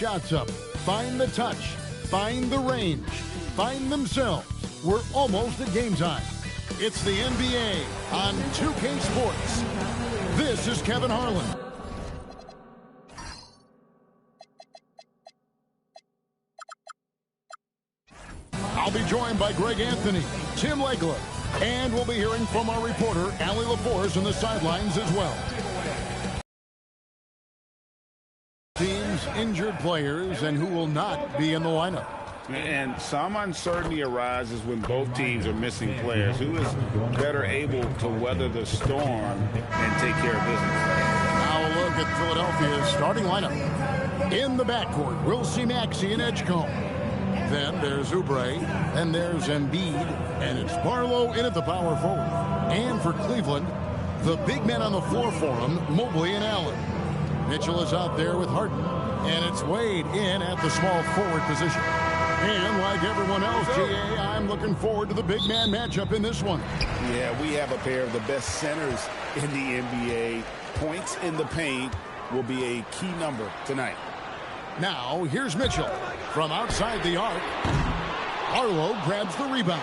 shots up, find the touch, find the range, find themselves. We're almost at game time. It's the NBA on 2K Sports. This is Kevin Harlan. I'll be joined by Greg Anthony, Tim Legler, and we'll be hearing from our reporter, Allie LaForce, on the sidelines as well. Teams, injured players, and who will not be in the lineup. And some uncertainty arises when both teams are missing players. Who is better able to weather the storm and take care of business? Now a look at Philadelphia's starting lineup. In the backcourt, we'll see Maxey and Edgecombe. Then there's Oubre, and there's Embiid, and it's Barlow in at the power forward. And for Cleveland, the big men on the floor for him, Mobley and Allen. Mitchell is out there with Harden, and it's Wade in at the small forward position. And like everyone else, GA, I'm looking forward to the big man matchup in this one. Yeah, we have a pair of the best centers in the NBA. Points in the paint will be a key number tonight. Now, here's Mitchell from outside the arc. Barlow grabs the rebound.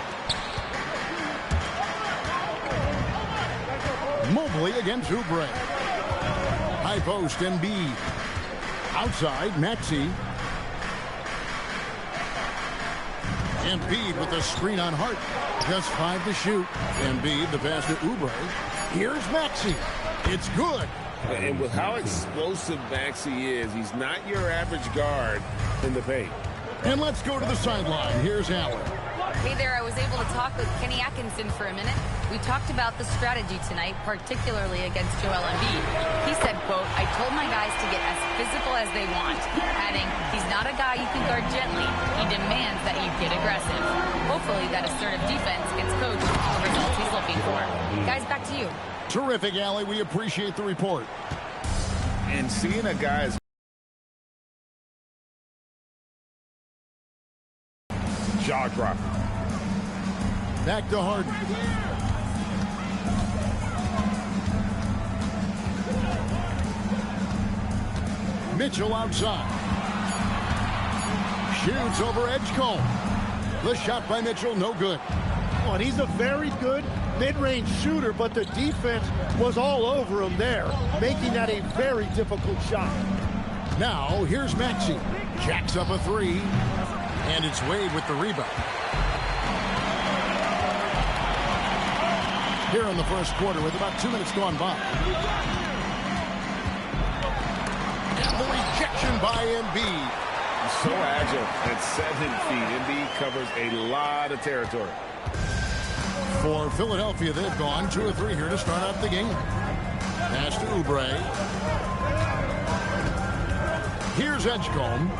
Mobley against Oubre. High post, Embiid. Outside, Maxey. Embiid with the screen on Hart. Just 5 to shoot. Embiid, the pass to Oubre. Here's Maxey. It's good. And with how explosive Maxey is, he's not your average guard in the paint. And let's go to the sideline. Here's Allen. Hey there, I was able to talk with Kenny Atkinson for a minute. We talked about the strategy tonight, particularly against Joel Embiid. He said, quote, "I told my guys to get as physical as they want," adding, "He's not a guy you can guard gently. He demands that you get aggressive." Hopefully that assertive defense gets coach the results he's looking for. Guys, back to you. Terrific, Allie. We appreciate the report. And seeing a guy's jaw drop. Back to Harden. Mitchell outside. Shoots over Edgecombe. The shot by Mitchell, no good. Oh, and he's a very good mid-range shooter, but the defense was all over him there, making that a very difficult shot. Now, here's Maxey. Jacks up a three, and it's Wade with the rebound. Here in the first quarter with about 2 minutes gone by. And the rejection by Embiid. So agile at 7 feet. Embiid covers a lot of territory. For Philadelphia, they've gone 2 of 3 here to start out the game. Pass to Oubre. Here's Edgecombe.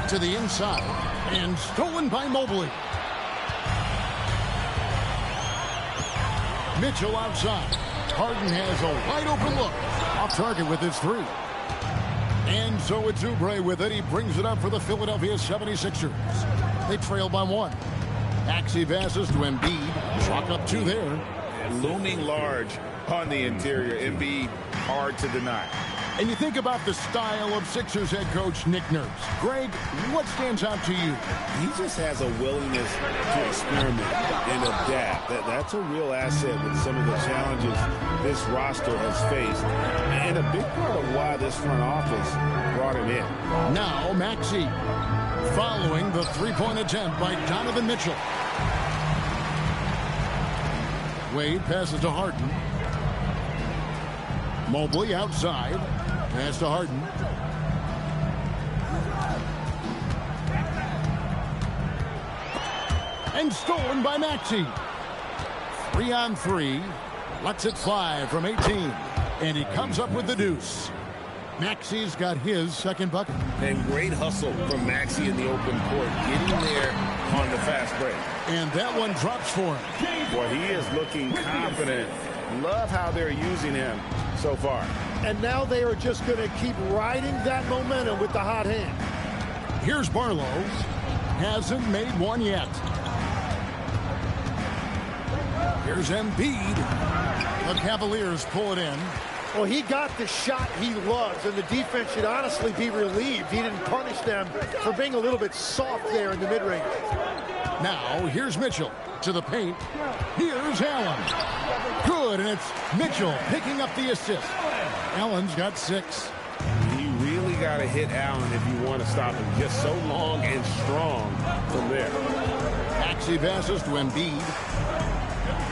To the inside, and stolen by Mobley. Mitchell outside. Harden has a wide open look. Off target with his 3. And so it's Oubre with it. He brings it up for the Philadelphia 76ers. They trail by 1. Maxey passes to Embiid. Chalk up 2 there. Looming large on the interior. Embiid, hard to deny. And you think about the style of Sixers head coach Nick Nurse. Greg, what stands out to you? He just has a willingness to experiment and adapt. That's a real asset with some of the challenges this roster has faced. And a big part of why this front office brought him in. Now Maxey following the three-point attempt by Donovan Mitchell. Wade passes to Harden. Mobley outside. Pass to Harden. And stolen by Maxey. 3 on 3. Lets it fly from 18. And he comes up with the deuce. Maxey's got his second bucket. And great hustle from Maxey in the open court, getting there on the fast break. And that one drops for him. Boy, he is looking confident. Love how they're using him so far. And now they are just going to keep riding that momentum with the hot hand. Here's Barlow. Hasn't made one yet. Here's Embiid. The Cavaliers pull it in. Well, he got the shot he loves, and the defense should honestly be relieved he didn't punish them for being a little bit soft there in the mid-range. Now, here's Mitchell to the paint. Here's Allen. Good, and it's Mitchell picking up the assist. Allen's got 6. You really got to hit Allen if you want to stop him. Just so long and strong from there. Maxey passes to Embiid.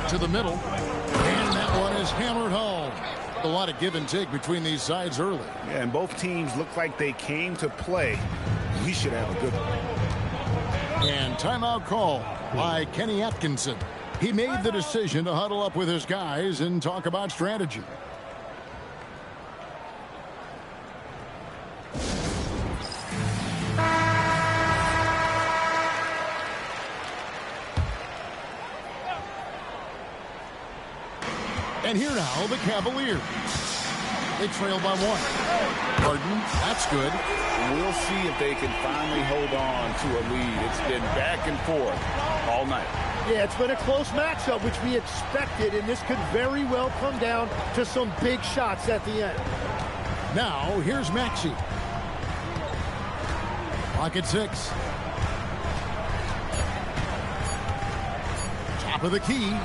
To the middle. And that one is hammered home. A lot of give and take between these sides early. Yeah, and both teams look like they came to play. We should have a good one. And timeout call by Kenny Atkinson. He made the decision to huddle up with his guys and talk about strategy. And here now, the Cavaliers. They trail by 1. Harden, that's good. We'll see if they can finally hold on to a lead. It's been back and forth all night. Yeah, it's been a close matchup, which we expected, and this could very well come down to some big shots at the end. Now, here's Maxey. Pocket 6. Top of the key.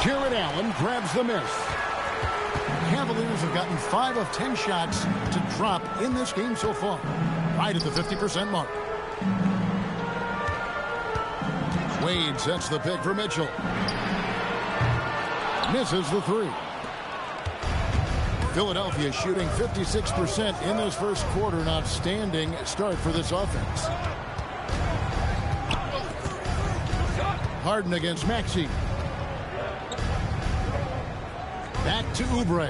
Jared Allen grabs the miss. Cavaliers have gotten 5 of 10 shots to drop in this game so far. Right at the 50% mark. Wade sets the pick for Mitchell. Misses the 3. Philadelphia shooting 56% in this first quarter. An outstanding start for this offense. Harden against Maxey. Back to Oubre.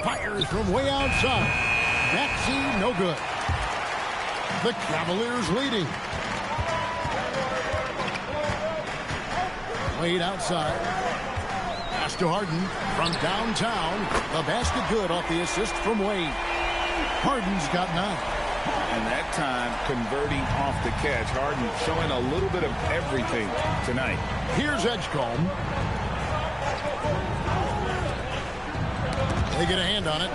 Fires from way outside. Maxey, no good. The Cavaliers leading. Wade outside. Pass to Harden from downtown. The basket good off the assist from Wade. Harden's got 9. And that time, converting off the catch. Harden showing a little bit of everything tonight. Here's Edgecombe. They get a hand on it.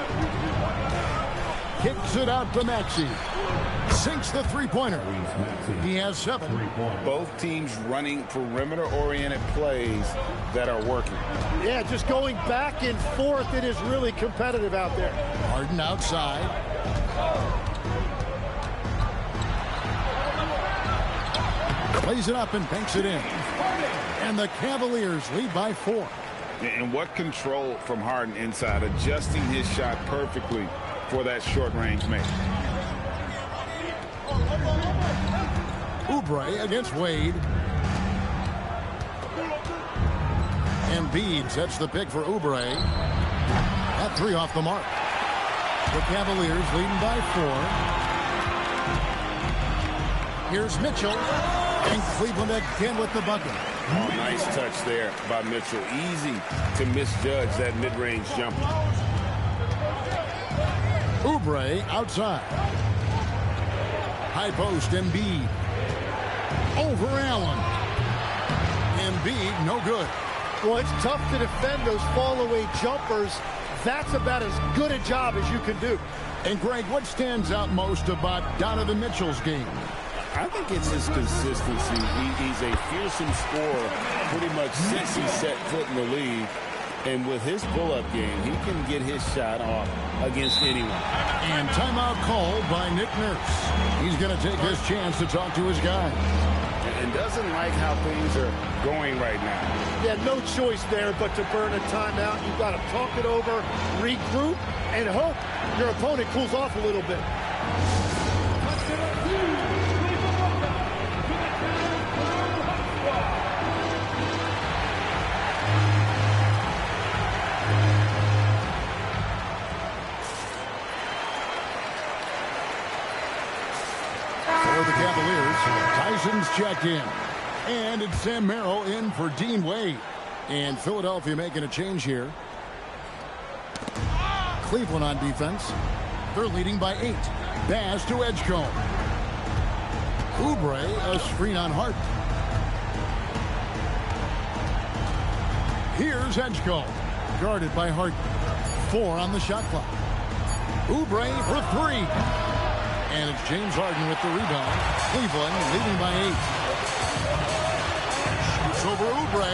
Kicks it out to Maxey. Sinks the three-pointer. He has 7. Both teams running perimeter-oriented plays that are working. Yeah, just going back and forth. It is really competitive out there. Harden outside. Plays it up and banks it in. And the Cavaliers lead by 4. And what control from Harden inside, adjusting his shot perfectly for that short-range make. Oubre against Wade. Embiid sets the pick for Oubre. That 3 off the mark. The Cavaliers leading by 4. Here's Mitchell. And Cleveland again with the bucket. Oh, nice touch there by Mitchell. Easy to misjudge that mid-range jumper. Oubre outside. High post, Embiid. Over Allen. Embiid, no good. Well, it's tough to defend those fall-away jumpers. That's about as good a job as you can do. And, Greg, what stands out most about Donovan Mitchell's game? I think it's his consistency. He's a fearsome scorer pretty much since he set foot in the league. And with his pull-up game, he can get his shot off against anyone. And timeout called by Nick Nurse. He's going to take his chance to talk to his guys. And doesn't like how things are going right now. Yeah, no choice there but to burn a timeout. You've got to talk it over, regroup, and hope your opponent cools off a little bit. For the Cavaliers, Tyson's checked in. And it's Sam Merrill in for Dean Wade. And Philadelphia making a change here. Cleveland on defense. They're leading by 8. Baz to Edgecombe. Oubre, a screen on Hart. Here's Edgecombe, guarded by Harden. 4 on the shot clock. Oubre for 3. And it's James Harden with the rebound. Cleveland leading by 8. Shoots over Oubre.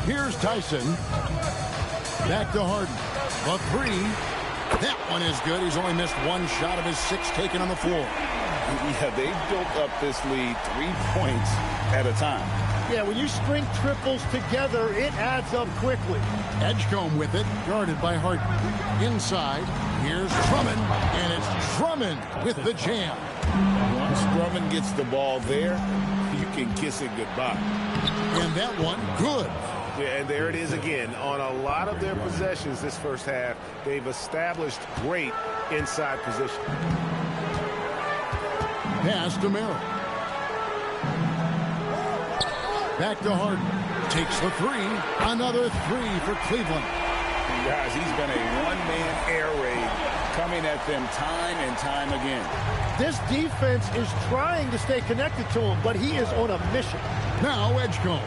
Here's Tyson. Back to Harden. The 3. That one is good. He's only missed 1 shot of his 6 taken on the floor. Yeah, they built up this lead 3 points at a time. Yeah, when you string triples together, it adds up quickly. Edgecombe with it, guarded by Harden. Inside, here's Drummond, and it's Drummond with the jam. Once Drummond gets the ball there, you can kiss it goodbye. And that one, good. Yeah, and there it is again. On a lot of their possessions this first half, they've established great inside position. Pass to Merrill. Back to Harden. Takes the 3. Another 3 for Cleveland. Guys, he's been a one-man air raid coming at them time and time again. This defense is trying to stay connected to him, but he is on a mission. Now Edgecombe.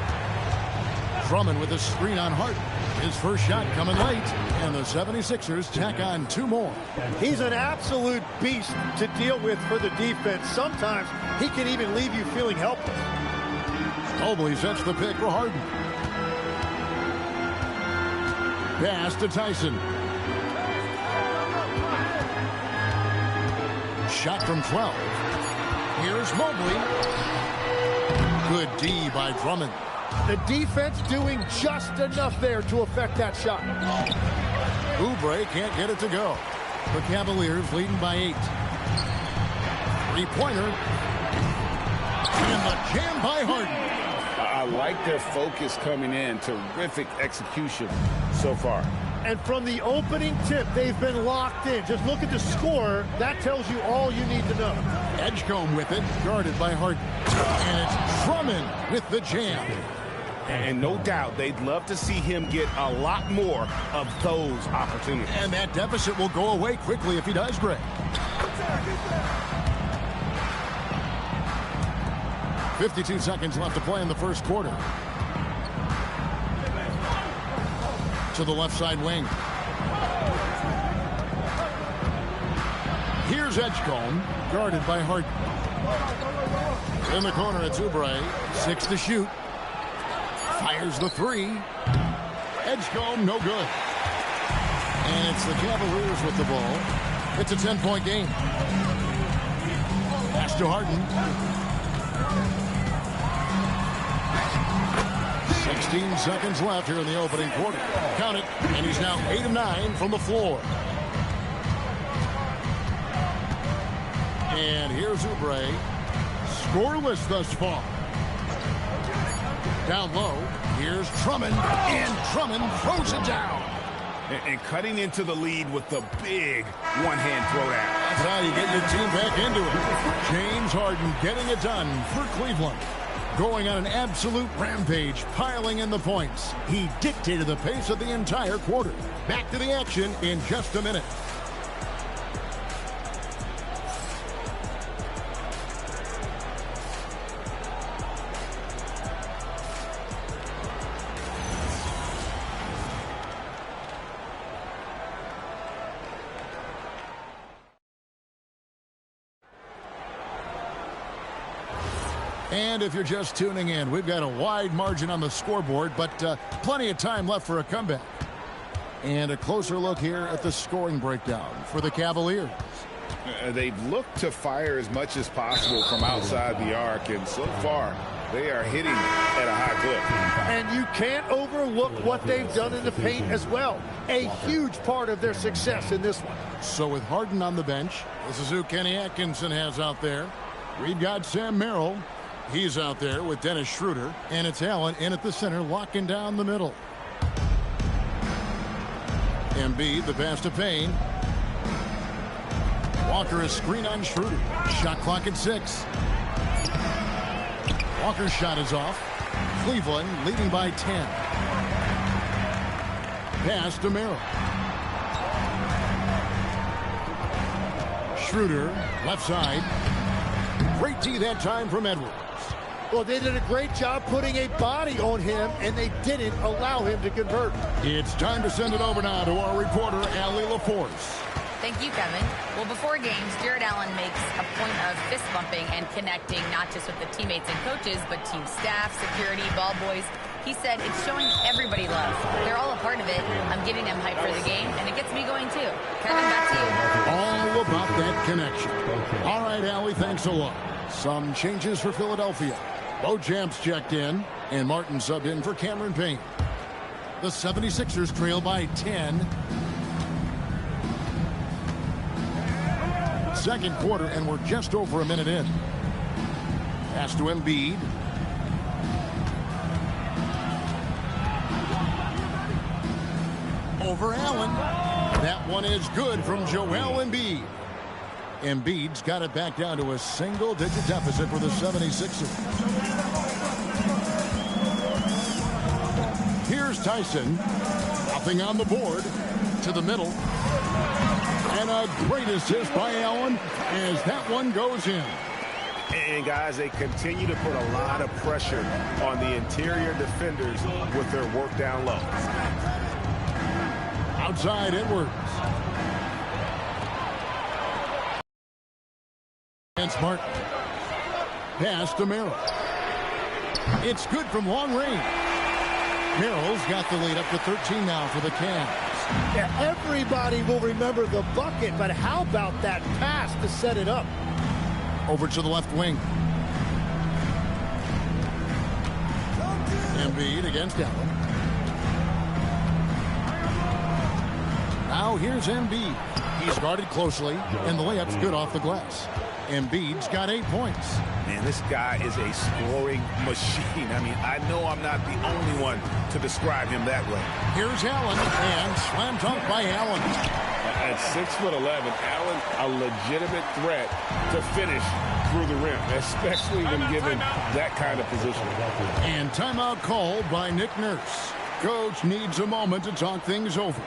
Drummond with a screen on Harden. His first shot coming late, and the 76ers tack on 2 more. He's an absolute beast to deal with for the defense. Sometimes he can even leave you feeling helpless. Mobley sets the pick for Harden. Pass to Tyson. Shot from 12. Here's Mobley. Good D by Drummond. The defense doing just enough there to affect that shot. Oubre can't get it to go. The Cavaliers leading by 8. 3-pointer. And the jam by Harden. I like their focus coming in. Terrific execution so far. And from the opening tip, they've been locked in. Just look at the score. That tells you all you need to know. Edgecombe with it, guarded by Harden. And it's Drummond with the jam. And no doubt, they'd love to see him get a lot more of those opportunities. And that deficit will go away quickly if he does, Greg. 52 seconds left to play in the first quarter. To the left side wing. Here's Edgecombe, guarded by Harden. In the corner, it's Oubre. 6 to shoot. Fires the 3. Edgecombe, no good. And it's the Cavaliers with the ball. It's a 10-point game. Pass to Harden. 16 seconds left here in the opening quarter. Count it. And he's now 8 of 9 from the floor. And here's Oubre. Scoreless thus far. Down low, here's Drummond, and Drummond throws it down. And cutting into the lead with the big one-hand throwdown. That's how you get your team back into it. James Harden getting it done for Cleveland. Going on an absolute rampage, piling in the points. He dictated the pace of the entire quarter. Back to the action in just a minute. And if you're just tuning in, we've got a wide margin on the scoreboard, but plenty of time left for a comeback. And a closer look here at the scoring breakdown for the Cavaliers. They've looked to fire as much as possible from outside the arc, and so far they are hitting at a high clip. And you can't overlook what they've done in the paint as well. A huge part of their success in this one. So with Harden on the bench, this is who Kenny Atkinson has out there. We've got Sam Merrill. He's out there with Dennis Schroeder, and it's Allen in at the center, locking down the middle. Embiid, the pass to Payne. Walker is screen on Schroeder. Shot clock at 6. Walker's shot is off. Cleveland leading by 10. Pass to Merrill. Schroeder, left side. Great D that time from Edwards. Well, they did a great job putting a body on him, and they didn't allow him to convert. It's time to send it over now to our reporter, Allie LaForce. Thank you, Kevin. Well, before games, Jared Allen makes a point of fist bumping and connecting not just with the teammates and coaches, but team staff, security, ball boys. He said it's showing everybody love. They're all a part of it. I'm getting them hyped for the game, and it gets me going too. Kevin, back to you. All about that connection. All right, Allie, thanks a lot. Some changes for Philadelphia. Beauchamp's checked in, and Martin subbed in for Cameron Payne. The 76ers trail by 10. Second quarter, and we're just over a minute in. Pass to Embiid. Over Allen. That one is good from Joel Embiid. Embiid's got it back down to a single-digit deficit for the 76ers. Here's Tyson. Nothing on the board. To the middle. And a great assist by Allen as that one goes in. And, guys, they continue to put a lot of pressure on the interior defenders with their work down low. Outside Edwards. Against Martin. Pass to Merrill. It's good from long range. Merrill's got the lead up to 13 now for the Cavs. Yeah, everybody will remember the bucket, but how about that pass to set it up? Over to the left wing. Embiid against Allen. Now here's Embiid. He's guarded closely, and the layup's good off the glass. Embiid's got 8 points. Man, this guy is a scoring machine. I mean, I know I'm not the only one to describe him that way. Here's Allen, and slam dunk by Allen. At 6'11", Allen, a legitimate threat to finish through the rim, especially when given that kind of position. And timeout called by Nick Nurse. Coach needs a moment to talk things over.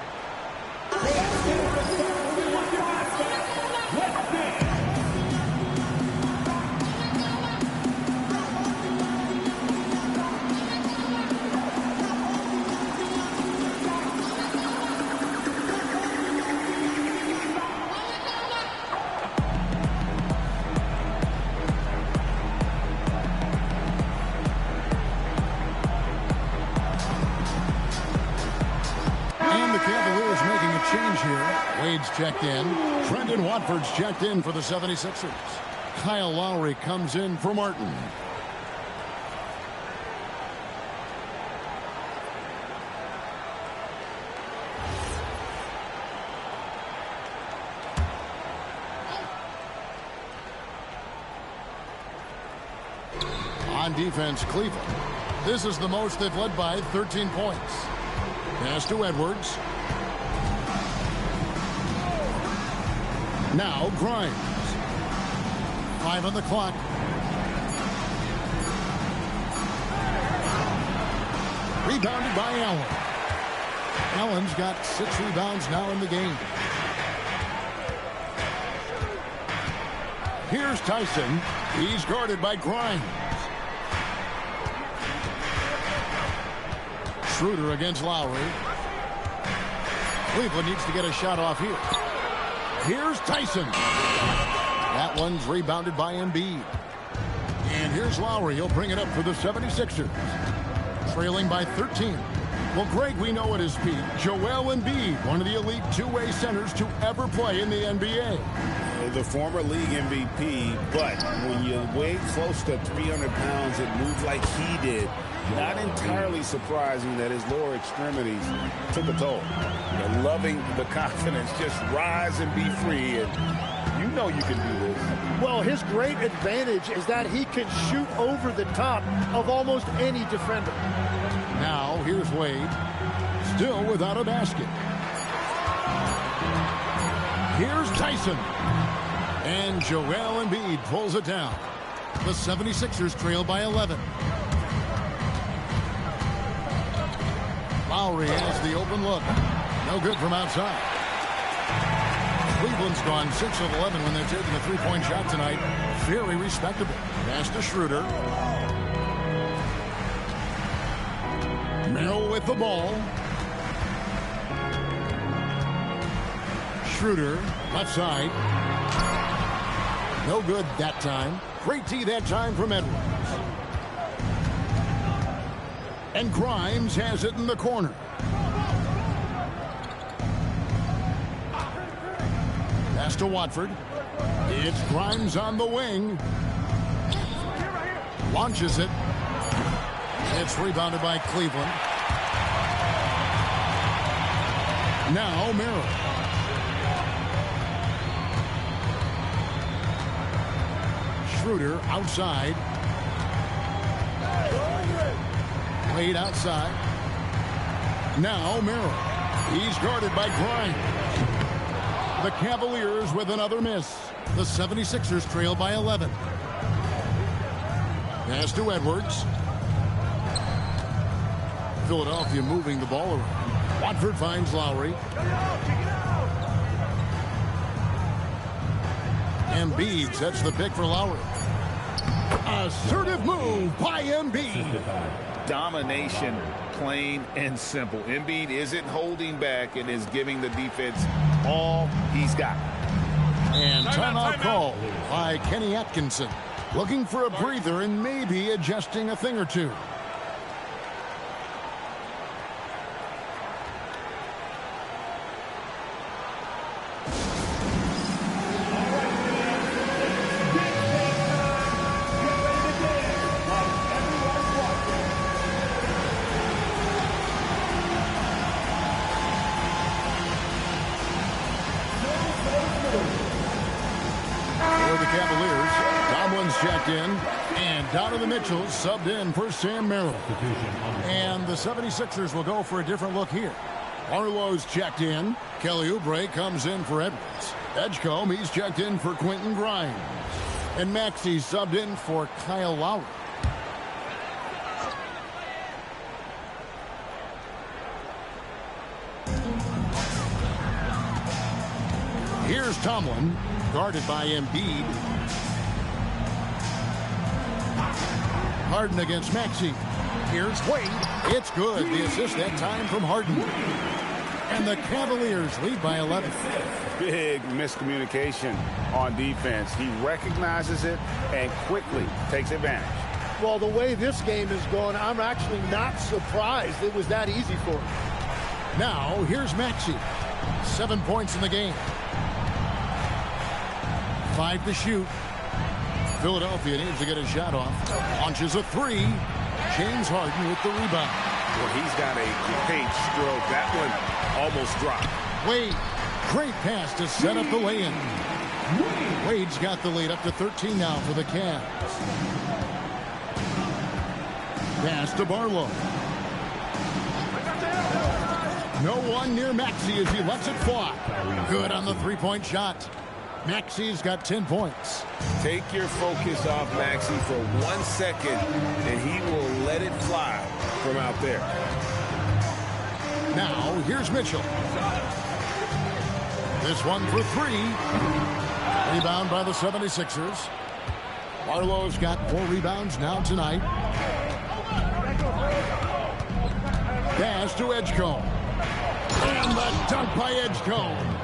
Wade's checked in. Trendon Watford's checked in for the 76ers. Kyle Lowry comes in for Martin. On defense, Cleveland. This is the most they've led by 13 points. Pass to Edwards. Now Grimes. 5 on the clock. Rebounded by Allen. Allen's got 6 rebounds now in the game. Here's Tyson. He's guarded by Grimes. Schroeder against Lowry. Cleveland needs to get a shot off here. Here's Tyson. That one's rebounded by Embiid. And here's Lowry. He'll bring it up for the 76ers. Trailing by 13. Well, Greg, we know at his peak, Joel Embiid, one of the elite two-way centers to ever play in the NBA. The former league MVP, but when you weigh close to 300 pounds and move like he did, not entirely surprising that his lower extremities took a toll. And loving the confidence, just rise and be free, and you know you can do this. Well, his great advantage is that he can shoot over the top of almost any defender. Now, here's Wade, still without a basket. Here's Tyson. And Joel Embiid pulls it down. The 76ers trail by 11. Lowry has the open look. No good from outside. Cleveland's gone 6 of 11 when they're taking a three-point shot tonight. Very respectable. Pass to Schroeder. with the ball. Schroeder, left side. No good that time. Great D that time from Edwards. And Grimes has it in the corner. Pass to Watford. It's Grimes on the wing. Launches it. It's rebounded by Cleveland. Now Merrill. Schroeder outside. Played outside. Now Merrill. He's guarded by Grimes. The Cavaliers with another miss. The 76ers trail by 11. Pass to Edwards. Philadelphia moving the ball around. Watford finds Lowry. Embiid sets the pick for Lowry. Assertive move by Embiid. Domination, plain and simple. Embiid isn't holding back and is giving the defense all he's got. And timeout call by Kenny Atkinson. Looking for a breather and maybe adjusting a thing or two. In, and Donovan Mitchell subbed in for Sam Merrill. And the 76ers will go for a different look here. Arlo's checked in. Kelly Oubre comes in for Edwards. Edgecombe, he's checked in for Quentin Grimes. And Maxey subbed in for Kyle Lowry. Here's Tomlin, guarded by Embiid. Harden against Maxey. Here's Wade. It's good. The assist that time from Harden. And the Cavaliers lead by 11. Big miscommunication on defense. He recognizes it and quickly takes advantage. Well, the way this game is going, I'm actually not surprised it was that easy for him. Now, here's Maxey. 7 points in the game. 5 to shoot. Philadelphia needs to get a shot off. Launches a three. James Harden with the rebound. Well, he's got a great stroke. That one almost dropped. Wade, great pass to set up the lay-in. Wade's got the lead up to 13 now for the Cavs. Pass to Barlow. No one near Maxey as he lets it fly. Good on the three-point shot. Maxey's got 10 points. Take your focus off Maxey for 1 second, and he will let it fly from out there. Now, here's Mitchell. This one for three. Rebound by the 76ers. Barlow's got 4 rebounds now tonight. Pass to Edgecombe. And the dunk by Edgecombe.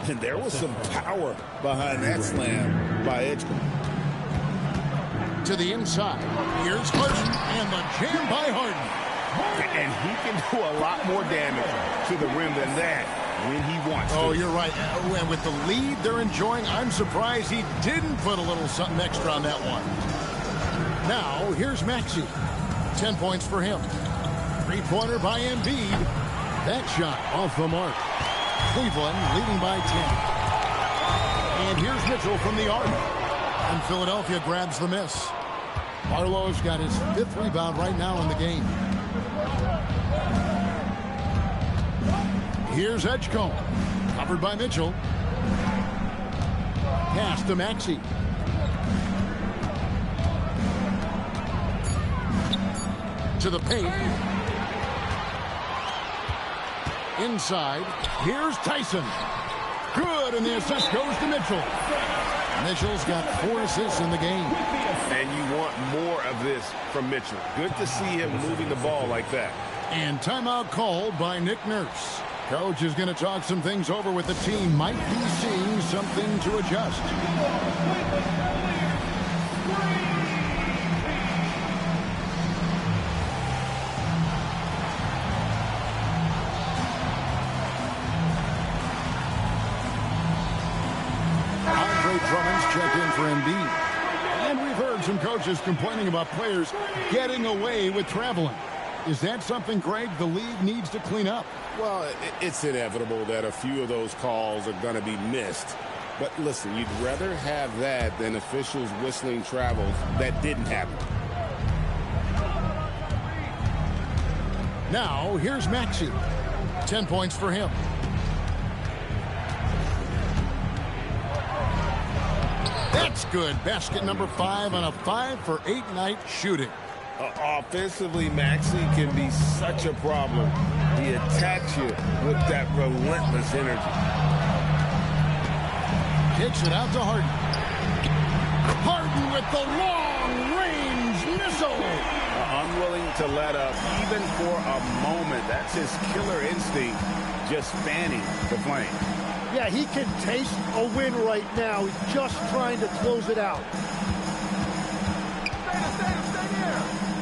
And there was some power behind that slam by Edgecombe. To the inside. Here's Harden and the jam by Harden. And he can do a lot more damage to the rim than that when he wants to. Oh, you're right. And with the lead they're enjoying, I'm surprised he didn't put a little something extra on that one. Now, here's Maxey. 10 points for him. Three-pointer by Embiid. That shot off the mark. Cleveland leading by 10. And here's Mitchell from the arc. And Philadelphia grabs the miss. Barlow's got his 5th rebound right now in the game. Here's Edgecombe. Covered by Mitchell. Pass to Maxey. To the paint. Inside. Here's Tyson. Good, and the assist goes to Mitchell. Mitchell's got 4 assists in the game. And you want more of this from Mitchell. Good to see him moving the ball like that. And timeout called by Nick Nurse. Coach is going to talk some things over with the team. Might be seeing something to adjust. Drummond's checked in for Embiid. And we've heard some coaches complaining about players getting away with traveling. Is that something, Greg, the league needs to clean up? Well, it's inevitable that a few of those calls are going to be missed. But listen, you'd rather have that than officials whistling travels that didn't happen. Now, here's Maxey. 10 points for him. That's good. Basket number 5 on a 5-for-8 night shooting. Offensively, Maxey can be such a problem. He attacks you with that relentless energy. Kicks it out to Harden. Harden with the long-range missile. Unwilling to let up even for a moment. That's his killer instinct, just fanning the flame. Yeah, he can taste a win right now. He's just trying to close it out.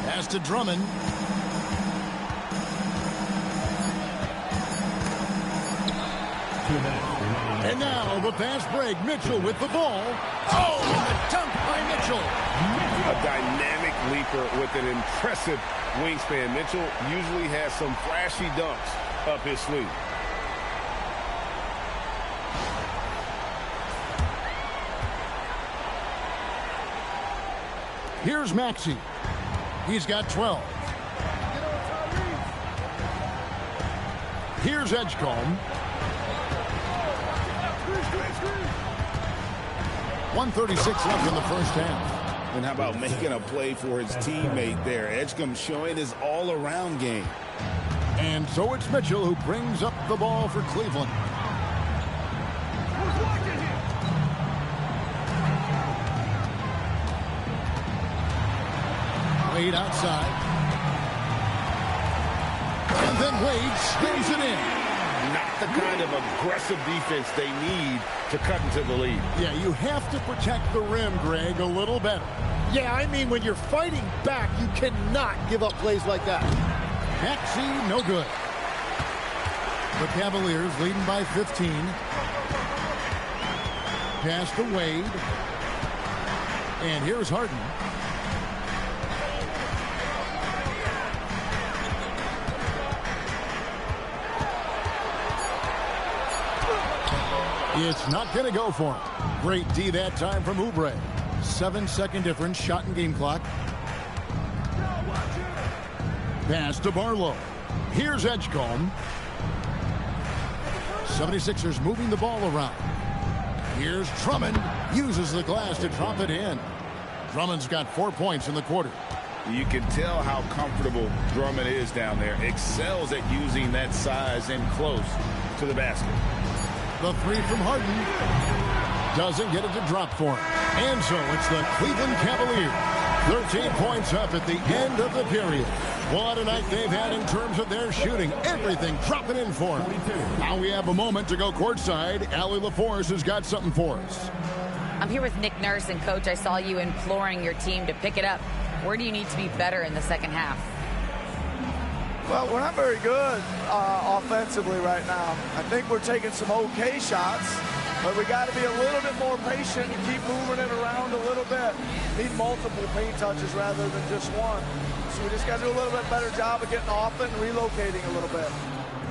Pass to Drummond. And now the fast break. Mitchell with the ball. Oh, and the dunk by Mitchell. A dynamic leaper with an impressive wingspan. Mitchell usually has some flashy dunks up his sleeve. Here's Maxey. He's got 12. Here's Edgecombe. 1:36 left in the first half. And how about making a play for his teammate there? Edgecombe showing his all-around game. And so it's Mitchell who brings up the ball for Cleveland. Wade outside. And then Wade slings it in. Not the kind of aggressive defense they need to cut into the lead. Yeah, you have to protect the rim, Greg, a little better. Yeah, I mean, when you're fighting back, you cannot give up plays like that. Maxey, no good. The Cavaliers leading by 15. Pass to Wade. And here's Harden. It's not going to go for him. Great D that time from Oubre. 7-second difference, shot and game clock. Pass to Barlow. Here's Edgecombe. 76ers moving the ball around. Here's Drummond. Uses the glass to drop it in. Drummond's got 4 points in the quarter. You can tell how comfortable Drummond is down there. Excels at using that size in close to the basket. The three from Harden doesn't get it to drop for him. And so it's the Cleveland Cavaliers. 13 points up at the end of the period. What a night they've had in terms of their shooting. Everything dropping in for them. Now we have a moment to go courtside. Allie LaForce has got something for us. I'm here with Nick Nurse, and Coach, I saw you imploring your team to pick it up. Where do you need to be better in the second half? Well, we're not very good offensively right now. I think we're taking some okay shots, but we got to be a little bit more patient and keep moving it around a little bit. Need multiple paint touches rather than just one. So we just got to do a little bit better job of getting off it and relocating a little bit.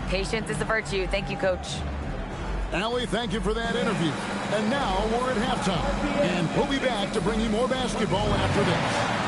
Patience is a virtue. Thank you, Coach. Allie, thank you for that interview. And now we're at halftime. And we'll be back to bring you more basketball after this.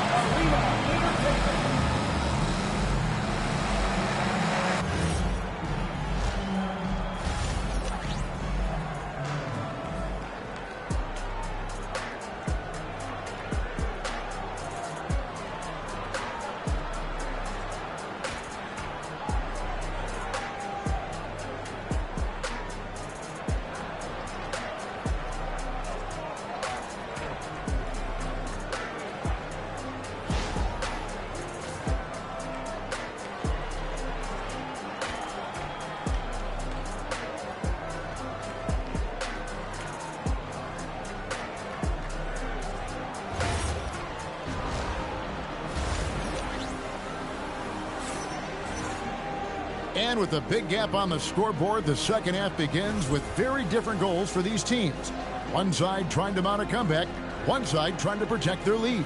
And with the big gap on the scoreboard, the second half begins with very different goals for these teams. One side trying to mount a comeback, one side trying to protect their lead.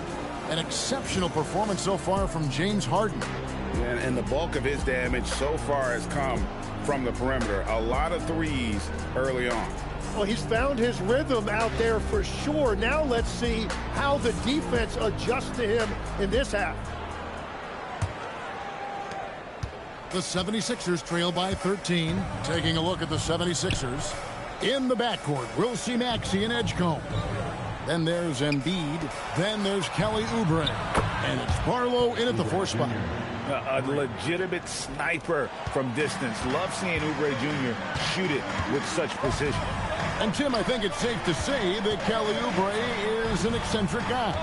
An exceptional performance so far from James Harden. And the bulk of his damage so far has come from the perimeter. A lot of threes early on. Well, he's found his rhythm out there for sure. Now let's see how the defense adjusts to him in this half. The 76ers trail by 13. Taking a look at the 76ers. In the backcourt, we'll see Maxey and Edgecombe. Then there's Embiid. Then there's Kelly Oubre. And it's Barlow in at the 4 spot. A legitimate sniper from distance. Love seeing Oubre Jr. shoot it with such precision. And, Tim, I think it's safe to say that Kelly Oubre is an eccentric guy.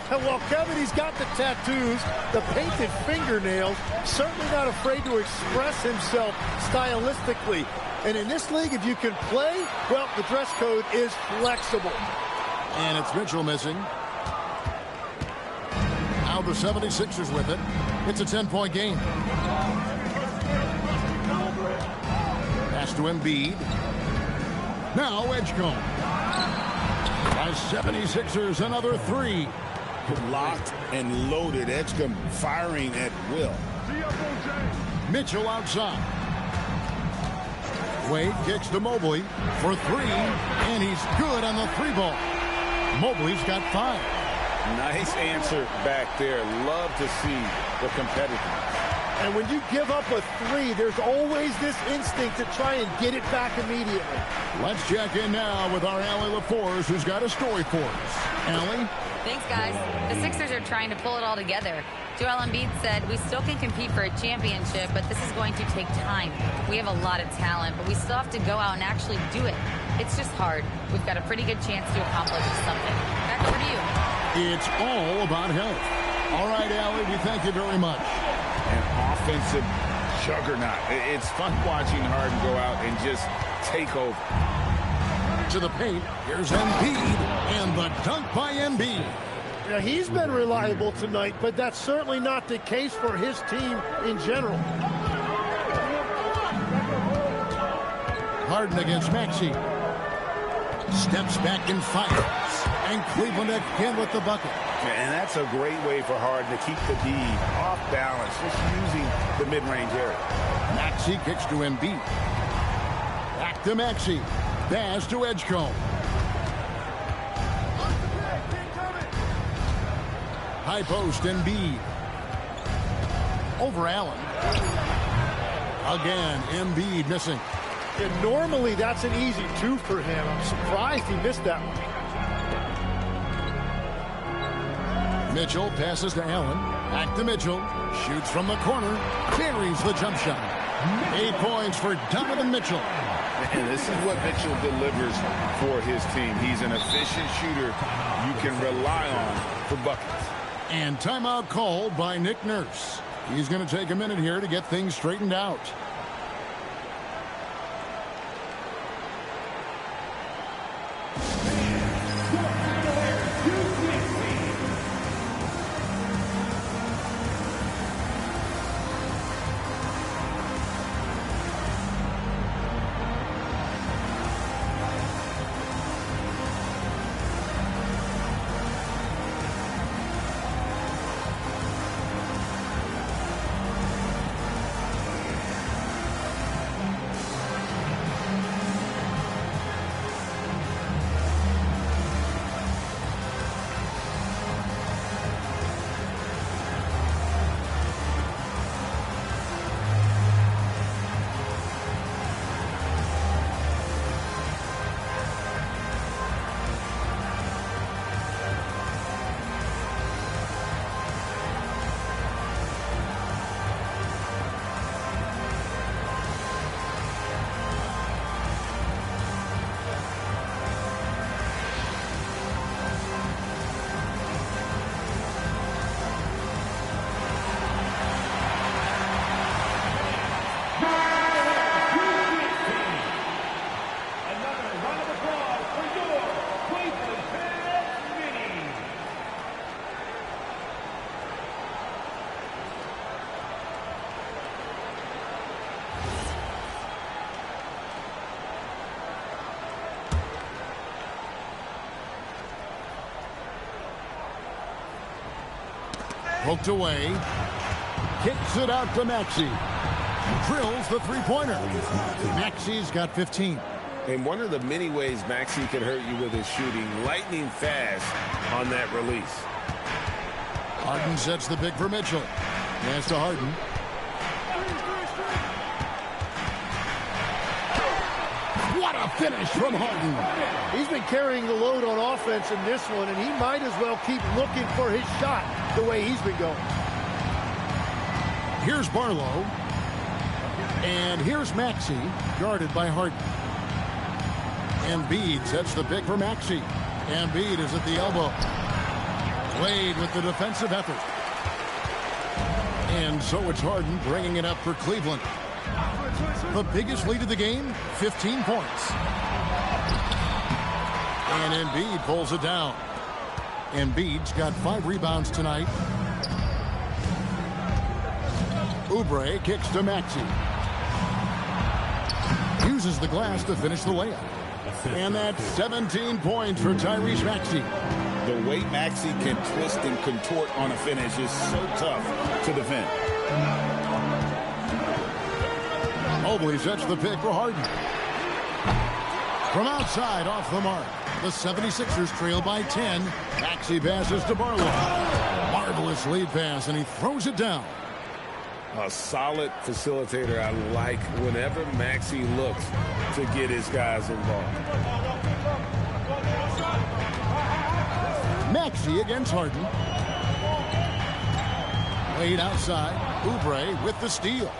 Well, Kevin, he's got the tattoos, the painted fingernails, certainly not afraid to express himself stylistically. And in this league, if you can play, well, the dress code is flexible. And it's Mitchell missing. Now the 76ers with it. It's a 10-point game. Pass to Embiid. Now Edgecombe. By 76ers, another 3. Locked and loaded. Edgecombe firing at will. Mitchell outside. Wade kicks to Mobley for 3, and he's good on the 3 ball. Mobley's got 5. Nice answer back there. Love to see the competitiveness. And when you give up a 3, there's always this instinct to try and get it back immediately. Let's check in now with our Allie LaForce, who's got a story for us. Allie? Thanks, guys. The Sixers are trying to pull it all together. Joel Embiid said, we still can compete for a championship, but this is going to take time. We have a lot of talent, but we still have to go out and actually do it. It's just hard. We've got a pretty good chance to accomplish something. Back over to you. It's all about health. All right, Allie, we thank you very much. An offensive juggernaut. It's fun watching Harden go out and just take over. To the paint, here's Embiid, and the dunk by Embiid. Now, he's been reliable tonight, but that's certainly not the case for his team in general. Harden against Maxey. Steps back and fires. And Cleveland again with the bucket. And that's a great way for Harden to keep the D off balance, just using the mid-range area. Maxey kicks to Embiid. Back to Maxey. Pass to Edgecombe. High post, Embiid. Over Allen. Again, Embiid missing. And normally that's an easy 2 for him. I'm surprised he missed that one. Mitchell passes to Allen. Back to Mitchell. Shoots from the corner. Carries the jump shot. 8 points for Donovan Mitchell. And this is what Mitchell delivers for his team. He's an efficient shooter you can rely on for buckets. And timeout called by Nick Nurse. He's going to take a minute here to get things straightened out. Poked away. Kicks it out to Maxey. Drills the three-pointer. Maxey's got 15. And one of the many ways Maxey can hurt you with his shooting, lightning fast on that release. Harden sets the pick for Mitchell. Pass to Harden. What a finish from Harden. He's been carrying the load on offense in this one, and he might as well keep looking for his shot the way he's been going. Here's Barlow. And here's Maxey, guarded by Harden. Embiid sets the pick for Maxey. Embiid is at the elbow. Wade with the defensive effort. And so it's Harden bringing it up for Cleveland. The biggest lead of the game, 15 points. And Embiid pulls it down. Embiid's got 5 rebounds tonight. Oubre kicks to Maxey. Uses the glass to finish the layup. And that's 17 points for Tyrese Maxey. The way Maxey can twist and contort on a finish is so tough to defend. Mobley sets the pick for Harden. From outside, off the mark. The 76ers trail by 10. Maxey passes to Barlow. Marvelous lead pass, and he throws it down. A solid facilitator. I like whenever Maxey looks to get his guys involved. Maxey against Harden. Wade outside. Oubre with the steal.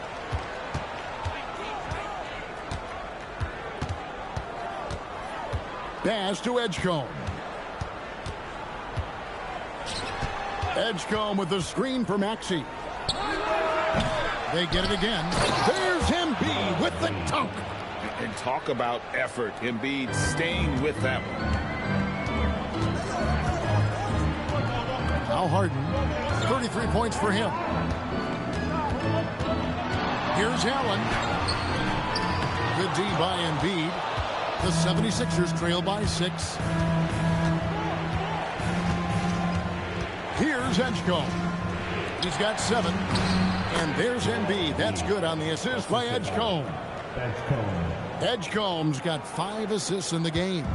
Pass to Edgecombe. Edgecombe with the screen for Maxey. They get it again. There's Embiid with the dunk. And talk about effort. Embiid staying with that one. Now Harden. 33 points for him. Here's Allen. Good D by Embiid. The 76ers trail by 6. Here's Edgecombe. He's got 7. And there's Embiid. That's good on the assist by Edgecombe. Edgecombe's got 5 assists in the game.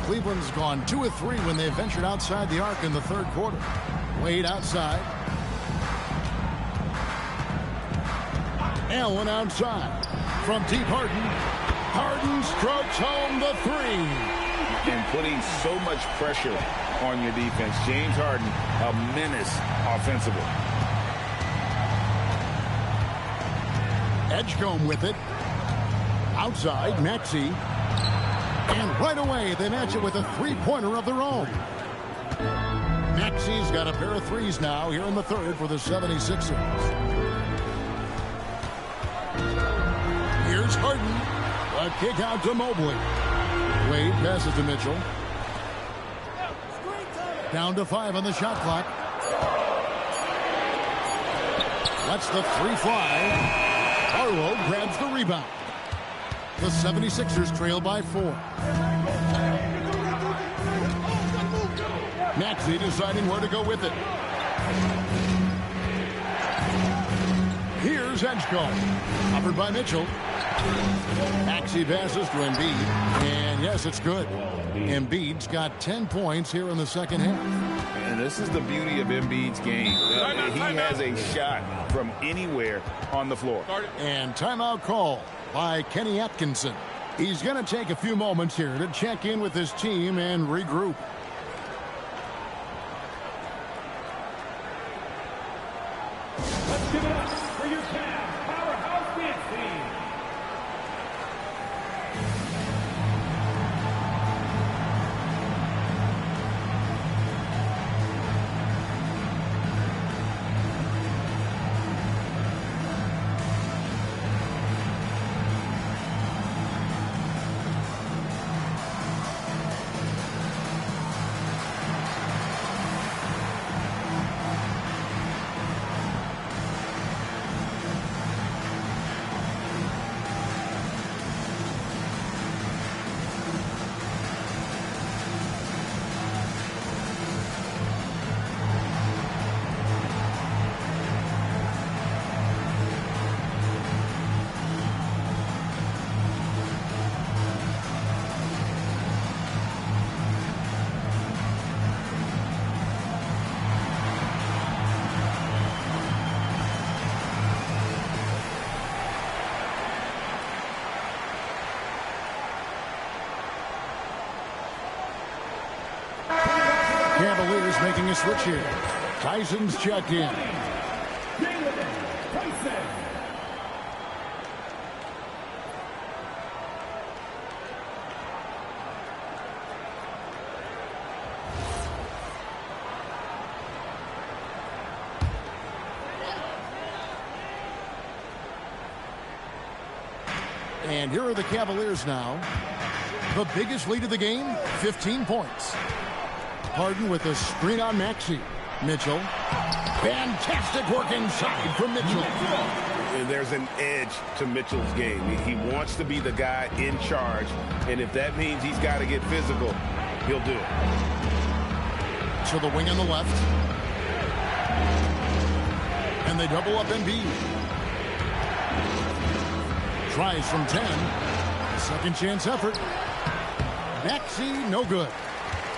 Cleveland's gone 2 of 3 when they ventured outside the arc in the third quarter. Wade outside. Allen outside. From deep Harden. Harden strokes home the 3. And putting so much pressure on your defense. James Harden, a menace offensively. Edgecombe with it. Outside, Maxey. And right away, they match it with a three-pointer of their own. Maxey's got a pair of threes now here in the third for the 76ers. Here's Harden. A kick out to Mobley. Wade passes to Mitchell. Down to 5 on the shot clock. Lets the 3 fly. Barlow grabs the rebound. The 76ers trail by 4. Maxey deciding where to go with it. Here's Edgecombe. Covered by Mitchell. Maxey passes to Embiid. And yes, it's good. Embiid's got 10 points here in the second half. And this is the beauty of Embiid's game. He has a shot from anywhere on the floor. And timeout call by Kenny Atkinson. He's going to take a few moments here to check in with his team and regroup. Let's give it up for your Cavs powerhouse dance team. making a switch here. Tyson's checked in. And here are the Cavaliers now. The biggest lead of the game, 15 points. Harden with a screen on Maxey. Mitchell. Fantastic work inside from Mitchell. And there's an edge to Mitchell's game. He wants to be the guy in charge. And if that means he's got to get physical, he'll do it. To the wing on the left. And they double up Embiid. Tries from 10. A second chance effort. Maxey, no good.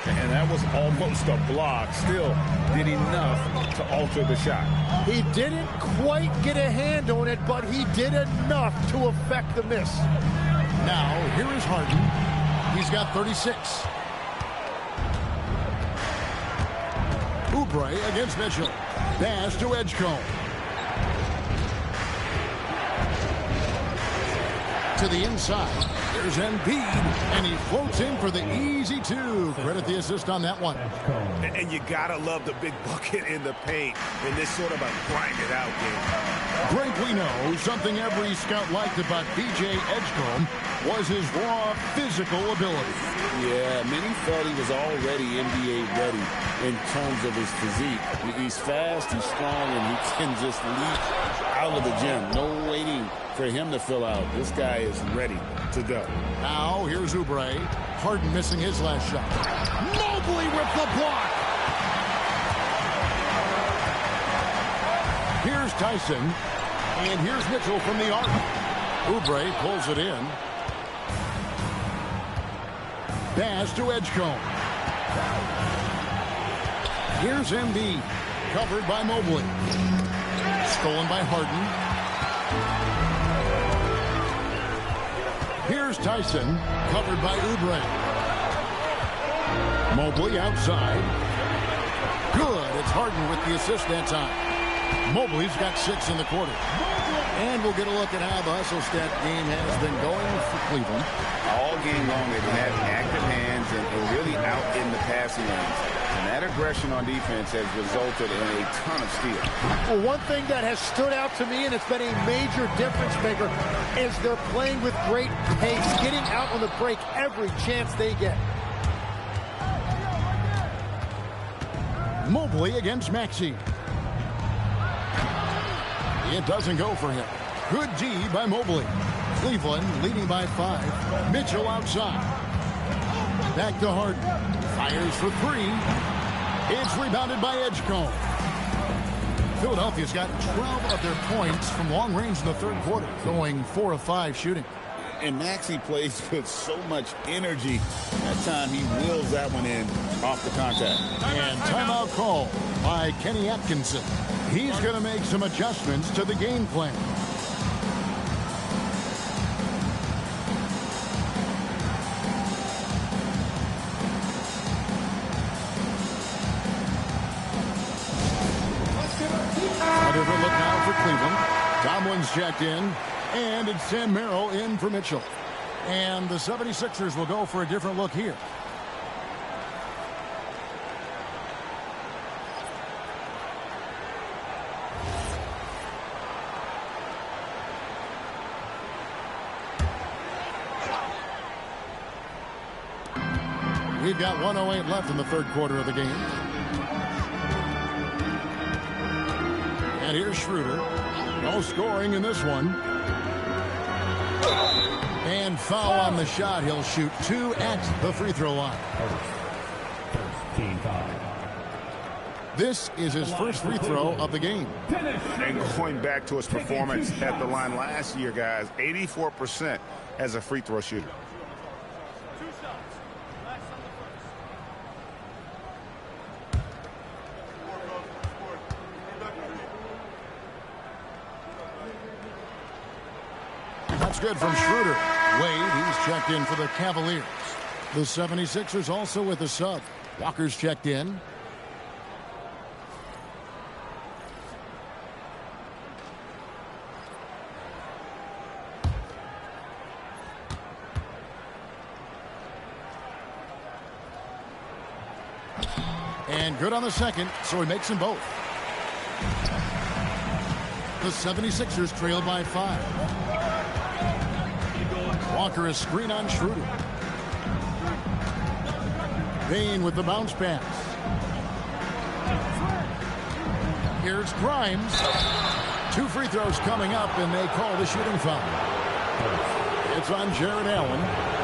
And that was almost a block. Still did enough to alter the shot. He didn't quite get a hand on it, but he did enough to affect the miss. Now, here is Harden. He's got 36. Oubre against Mitchell. Pass to Edgecombe. To the inside. There's Embiid, and he floats in for the easy two. Credit the assist on that one. And you gotta love the big bucket in the paint in this sort of a grind-it-out game. Greg, we know something every scout liked about B.J. Edgecombe was his raw physical ability. Yeah, many thought he was already NBA ready in terms of his physique. He's fast, he's strong, and he can just leap out of the gym. No waiting for him to fill out. This guy is ready to go. Now, here's Oubre. Harden missing his last shot. Mobley with the block. Here's Tyson. And here's Mitchell from the arc. Oubre pulls it in. Pass to Edgecombe. Here's Embiid. Covered by Mobley. Stolen by Harden. Here's Tyson, covered by Oubre. Mobley outside. Good. It's Harden with the assist that time. Mobley's got 6 in the quarter. And we'll get a look at how the hustle stat game has been going for Cleveland. All game long, they've had active hands and really out in the passing lanes. And that aggression on defense has resulted in a ton of steals. Well, one thing that has stood out to me, and it's been a major difference maker, is they're playing with great pace, getting out on the break every chance they get. Mobley against Maxey. It doesn't go for him. Good D by Mobley. Cleveland leading by 5. Mitchell outside. Back to Harden. Fires for 3. It's rebounded by Edgecombe. Philadelphia's got 12 of their points from long range in the third quarter, going 4 of 5 shooting. And Maxey plays with so much energy. That time he wheels that one in off the contact. And timeout call by Kenny Atkinson. He's going to make some adjustments to the game plan. A different look now for Cleveland. Tomlin's checked in, and it's Sam Merrill in for Mitchell. And the 76ers will go for a different look here. We've got 1:08 left in the third quarter of the game. And here's Schroeder. No scoring in this one. And foul on the shot. He'll shoot 2 at the free throw line. This is his first free throw of the game. And going back to his performance at the line last year, guys, 84% as a free throw shooter. That's good from Schroeder. Wade, he's checked in for the Cavaliers. The 76ers also with a sub. Walker's checked in. And good on the second, so he makes them both. The 76ers trail by 5. Walker, a screen on Schroeder. Bain with the bounce pass. Here's Grimes. 2 free throws coming up, and they call the shooting foul. It's on Jared Allen.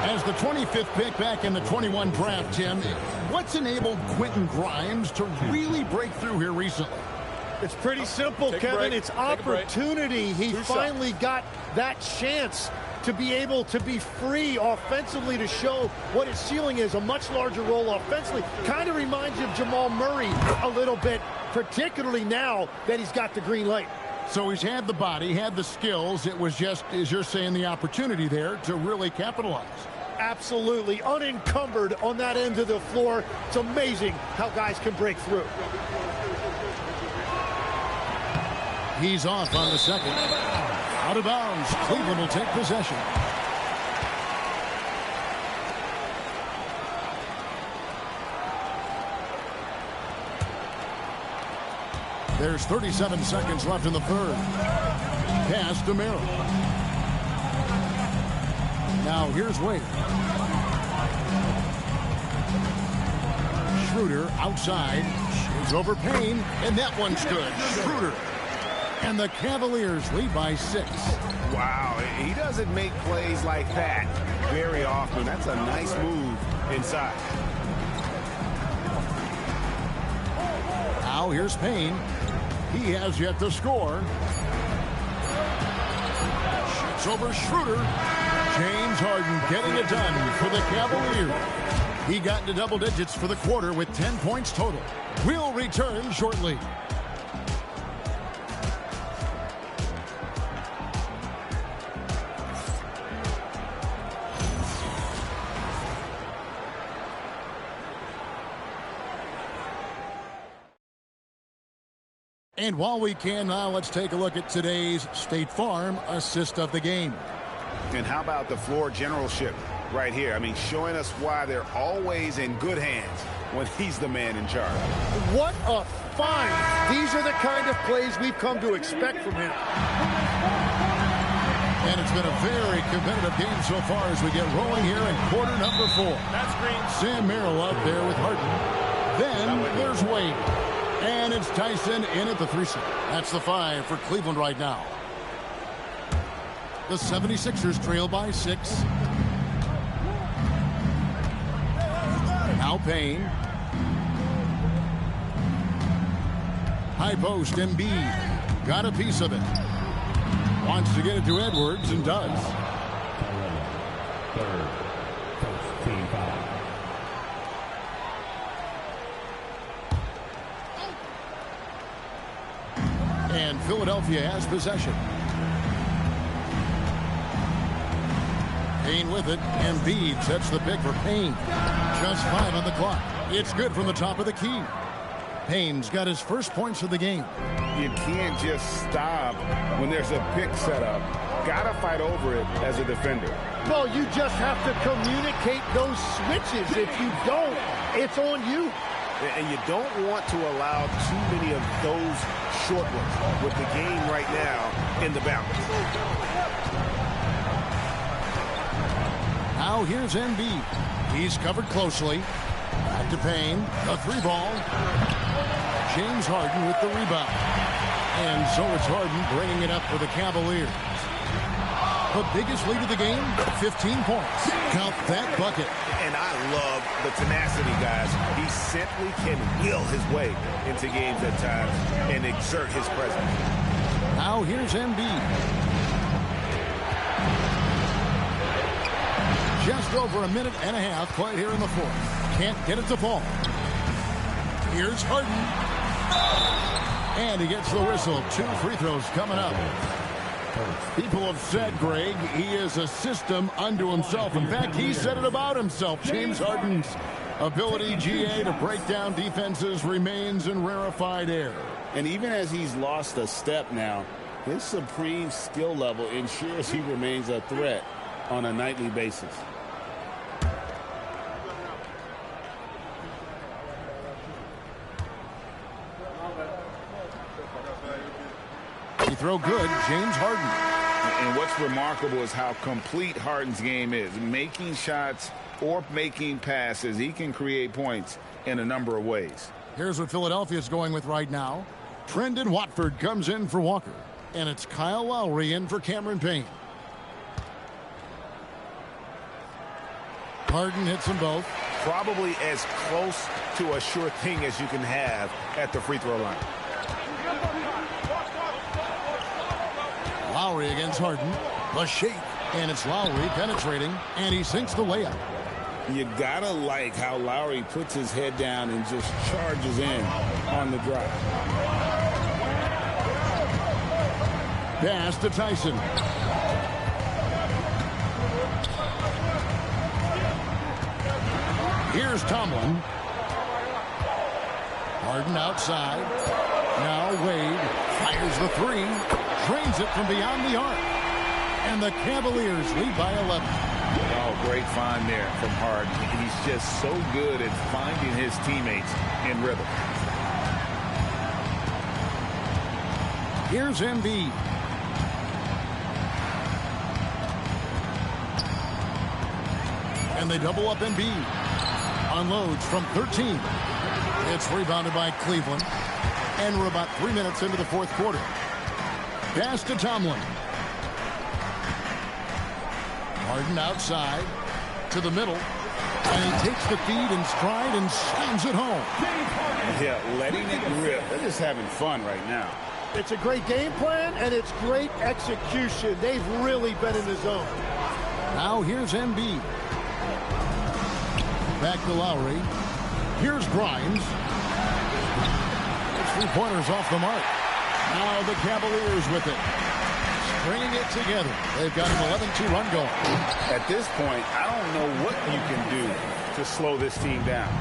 As the 25th pick back in the 21 draft, Tim, what's enabled Quentin Grimes to really break through here recently? It's pretty simple, Kevin. It's opportunity. He finally got that chance to be able to be free offensively, to show what his ceiling is. A much larger role offensively. Kind of reminds you of Jamal Murray a little bit, particularly now that he's got the green light. So he's had the body, had the skills. It was just, as you're saying, the opportunity there to really capitalize. Absolutely unencumbered on that end of the floor. It's amazing how guys can break through. He's off on the second. Out of bounds. Cleveland will take possession. There's 37 seconds left in the third. Pass to Merrill. Now here's Wade. Schroeder outside. Shoots over Payne, and that one's good. Schroeder. And the Cavaliers lead by 6. Wow, he doesn't make plays like that very often. That's a nice move inside. Now here's Payne. He has yet to score. Shoots over Schroeder. James Harden getting it done for the Cavaliers. He got into double digits for the quarter with 10 points total. We'll return shortly. And while we can now, let's take a look at today's State Farm assist of the game. And how about the floor generalship right here? I mean, showing us why they're always in good hands when he's the man in charge. What a find. These are the kind of plays we've come to expect from him. And it's been a very competitive game so far as we get rolling here in quarter number 4. That's green. Sam Merrill up there with Harden. Then there's Wade. And it's Tyson in at the 3 seat. That's the 5 for Cleveland right now. The 76ers trail by 6. Now Payne. High post, Embiid. Got a piece of it. Wants to get it to Edwards and does. And Philadelphia has possession. Payne with it. Embiid sets the pick for Payne. Just 5 on the clock. It's good from the top of the key. Payne's got his first points of the game. You can't just stop when there's a pick set up. Gotta fight over it as a defender. Well, you just have to communicate those switches. If you don't, it's on you. And you don't want to allow too many of those short ones with the game right now in the balance. Now here's Embiid. He's covered closely. Back to Payne. A 3-ball. James Harden with the rebound. And so it's Harden bringing it up for the Cavaliers. The biggest lead of the game, 15 points. Count that bucket. And I love the tenacity, guys. He simply can will his way into games at times and exert his presence. Now here's Embiid. Just over a minute and a half played here in the 4th. Can't get it to fall. Here's Harden. And he gets the whistle. 2 free throws coming up. People have said, Greg, he is a system unto himself. In fact, he said it about himself. James Harden's ability, GA, to break down defenses remains in rarefied air. And even as he's lost a step now, his supreme skill level ensures he remains a threat on a nightly basis. Free throw good, James Harden. And what's remarkable is how complete Harden's game is. Making shots or making passes, he can create points in a number of ways. Here's what Philadelphia's going with right now. Trendon Watford comes in for Walker. And it's Kyle Lowry in for Cameron Payne. Harden hits them both. Probably as close to a sure thing as you can have at the free throw line. Lowry against Harden. The shake. And it's Lowry penetrating. And he sinks the layup. You gotta like how Lowry puts his head down and just charges in on the drive. Pass to Tyson. Here's Tomlin. Harden outside. Now Wade fires the three. Drains it from beyond the arc. And the Cavaliers lead by 11. Oh, great find there from Harden. He's just so good at finding his teammates in rhythm. Here's Embiid. And they double up Embiid. Unloads from 13. It's rebounded by Cleveland. And we're about 3 minutes into the fourth quarter. Pass to Tomlin. Harden outside to the middle. And he takes the feed in stride and slams it home. Yeah, letting it rip. They're just having fun right now. It's a great game plan, and it's great execution. They've really been in the zone. Now here's Embiid. Back to Lowry. Here's Grimes. It's 3 pointers off the mark. Now the Cavaliers with it. Stringing it together. They've got an 11-2 run going. At this point, I don't know what you can do to slow this team down.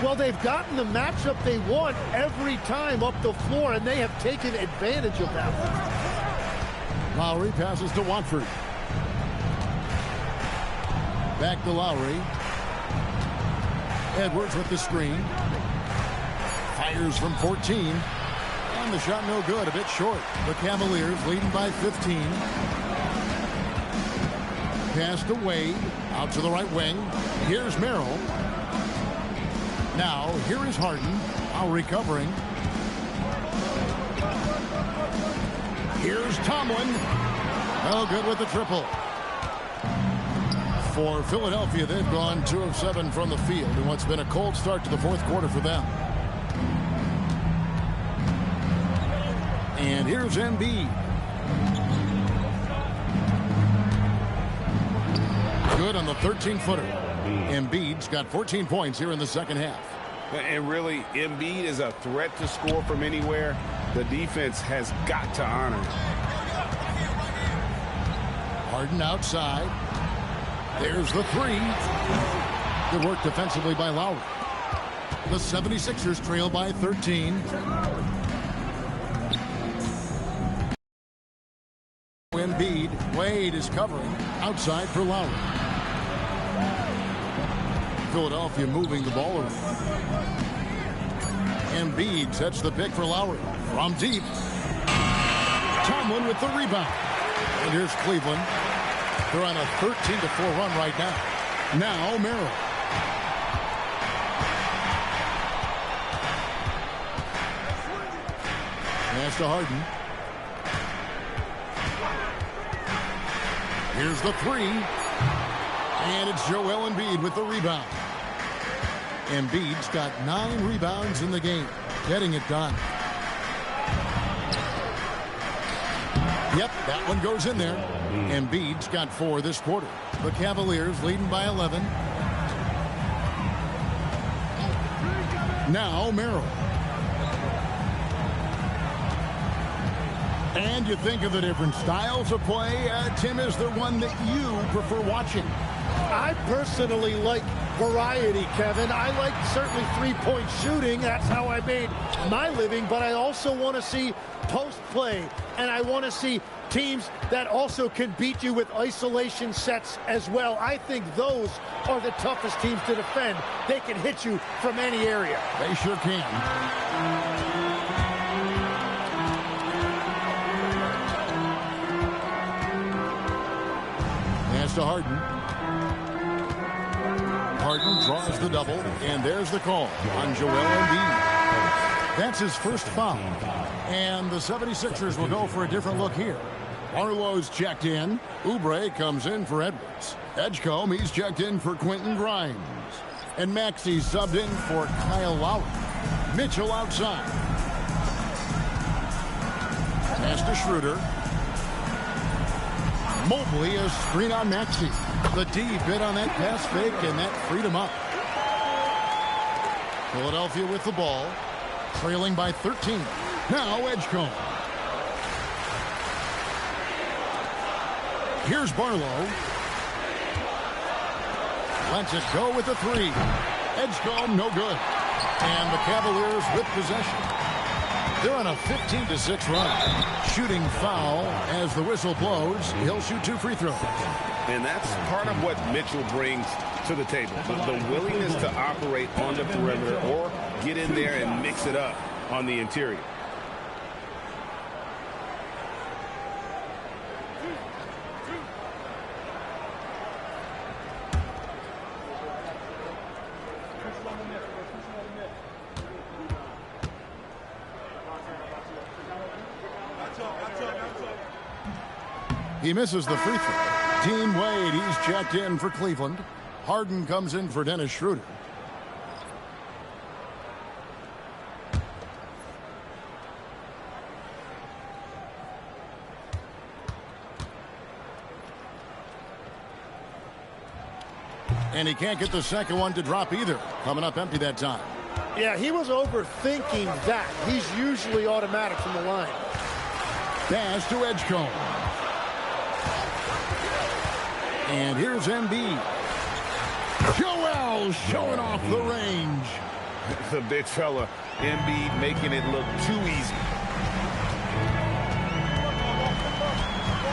Well, they've gotten the matchup they want every time up the floor, and they have taken advantage of that. Lowry passes to Watford. Back to Lowry. Edwards with the screen. Fires from 14. And the shot no good, a bit short. The Cavaliers leading by 15. Pass to Wade. Out to the right wing. Here's Merrill. Now, here is Harden. Now recovering. Here's Tomlin. Oh, good with the triple. For Philadelphia, they've gone 2 of 7 from the field in what's been a cold start to the fourth quarter for them. And here's Embiid. Good on the 13-footer. Embiid's got 14 points here in the second half. And really, Embiid is a threat to score from anywhere. The defense has got to honor it. Harden outside. There's the three. Good work defensively by Lowry. The 76ers trail by 13. Embiid. Wade is covering. Outside for Lowry. Philadelphia moving the ball around. Embiid sets the pick for Lowry. From deep. Tomlin with the rebound. And here's Cleveland. They're on a 13-4 run right now. Now Merrill. Pass to Harden. Here's the three. And it's Joel Embiid with the rebound. Embiid's got 9 rebounds in the game. Getting it done. Yep, that one goes in there. Embiid's got 4 this quarter. The Cavaliers leading by 11. Now Merrill. And you think of the different styles of play. Tim, is there one that you prefer watching? I personally like variety, Kevin. I like certainly three-point shooting. That's how I made my living. But I also want to see post play. And I want to see teams that also can beat you with isolation sets as well. I think those are the toughest teams to defend. They can hit you from any area. They sure can. to Harden. Harden draws the double, and there's the call on Joel Embiid. That's his first foul. And the 76ers will go for a different look here. Barlow's checked in. Oubre comes in for Edwards. Edgecombe, he's checked in for Quentin Grimes. And Maxey's subbed in for Kyle Lowry. Mitchell outside. Pass to Schroeder. Mobley, a screen on Maxey. The D bit on that pass fake, and that freed him up. Philadelphia with the ball, trailing by 13. Now Edgecombe. Here's Barlow. Lets it go with the three. Edgecombe, no good. And the Cavaliers with possession. They're on a 15-6 run. Shooting foul as the whistle blows. He'll shoot 2 free throws. And that's part of what Mitchell brings to the table. The willingness to operate on the perimeter or get in there and mix it up on the interior. He misses the free throw. Dean Wade, he's checked in for Cleveland. Harden comes in for Dennis Schroeder. And he can't get the second one to drop either. Coming up empty that time. Yeah, he was overthinking that. He's usually automatic from the line. Pass to Edgecombe. And here's Embiid. Joel showing off the range. The big fella, Embiid, making it look too easy.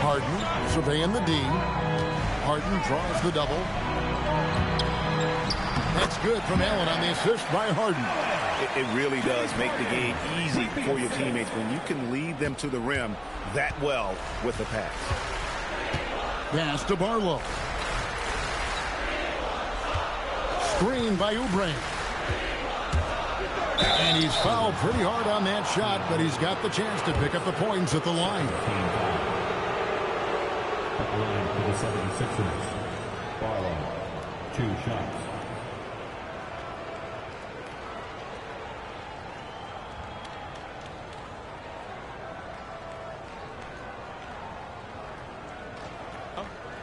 Harden surveying the D. Harden draws the double. That's good from Allen on the assist by Harden. It really does make the game easy for your teammates when you can lead them to the rim that well with the pass. Pass to Barlow. Screen by Oubre. And he's fouled pretty hard on that shot, but he's got the chance to pick up the points at the line. At the line for the 76ers. Barlow, 2 shots.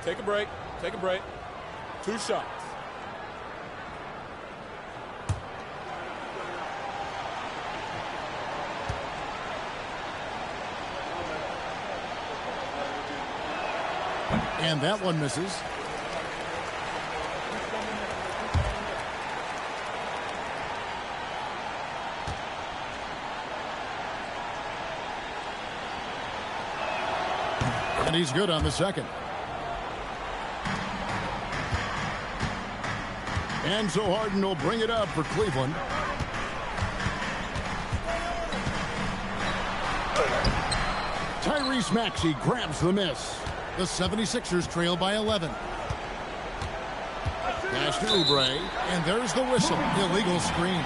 Take a break. Take a break. 2 shots. And that one misses. And he's good on the second. And so Harden will bring it up for Cleveland. Tyrese Maxey grabs the miss. The 76ers trail by 11. Pass to Oubre, and there's the whistle. Illegal screen.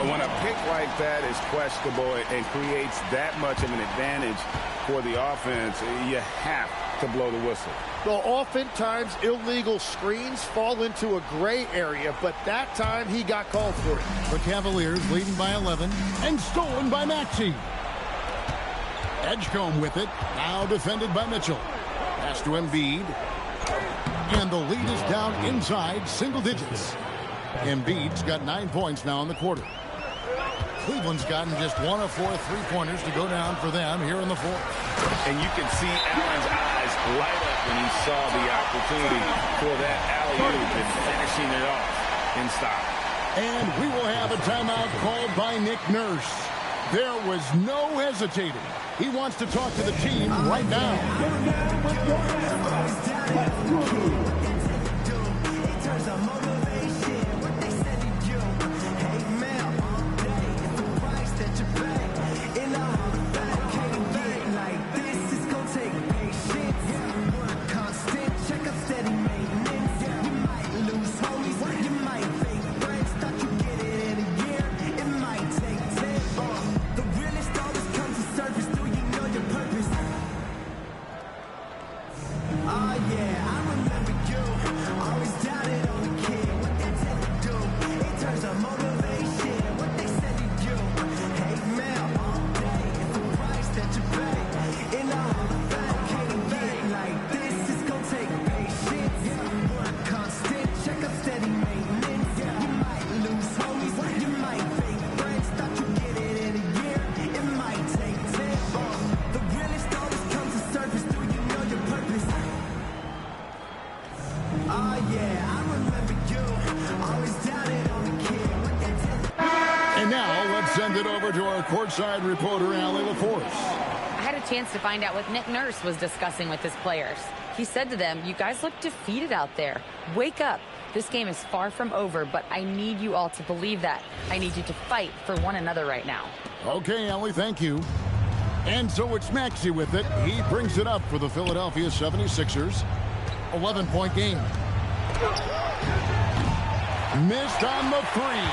When a pick like that is questionable and creates that much of an advantage for the offense, you have to blow the whistle. Well, oftentimes illegal screens fall into a gray area, but that time he got called for it. The Cavaliers leading by 11 and stolen by Maxey. Edgecombe with it, now defended by Mitchell. Pass to Embiid. And the lead is down inside single digits. Embiid's got 9 points now in the quarter. Cleveland's gotten just 1 of 4 3-pointers to go down for them here in the fourth. And you can see Allen's eyes light up when he saw the opportunity for that alley-oop and finishing it off in style. And we will have a timeout called by Nick Nurse. There was no hesitating. He wants to talk to the team right now. Steady to our courtside reporter, Allie LaForce. I had a chance to find out what Nick Nurse was discussing with his players. He said to them, "You guys look defeated out there. Wake up. This game is far from over, but I need you all to believe that. I need you to fight for one another right now." Okay, Allie, thank you. And so it's Maxey with it. He brings it up for the Philadelphia 76ers. 11-point game. Missed on the three.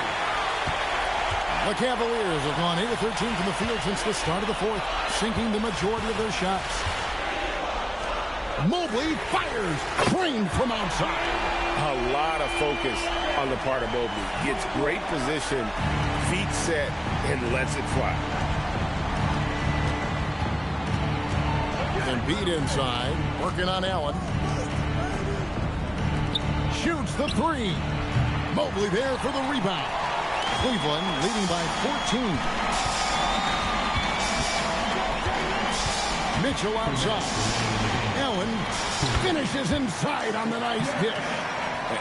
The Cavaliers have gone 8 of 13 from the field since the start of the fourth, sinking the majority of their shots. Mobley fires, trained from outside. A lot of focus on the part of Mobley. Gets great position, feet set, and lets it fly. Embiid inside, working on Allen. Shoots the three. Mobley there for the rebound. Cleveland leading by 14. Mitchell outside. Allen finishes inside on the nice dish.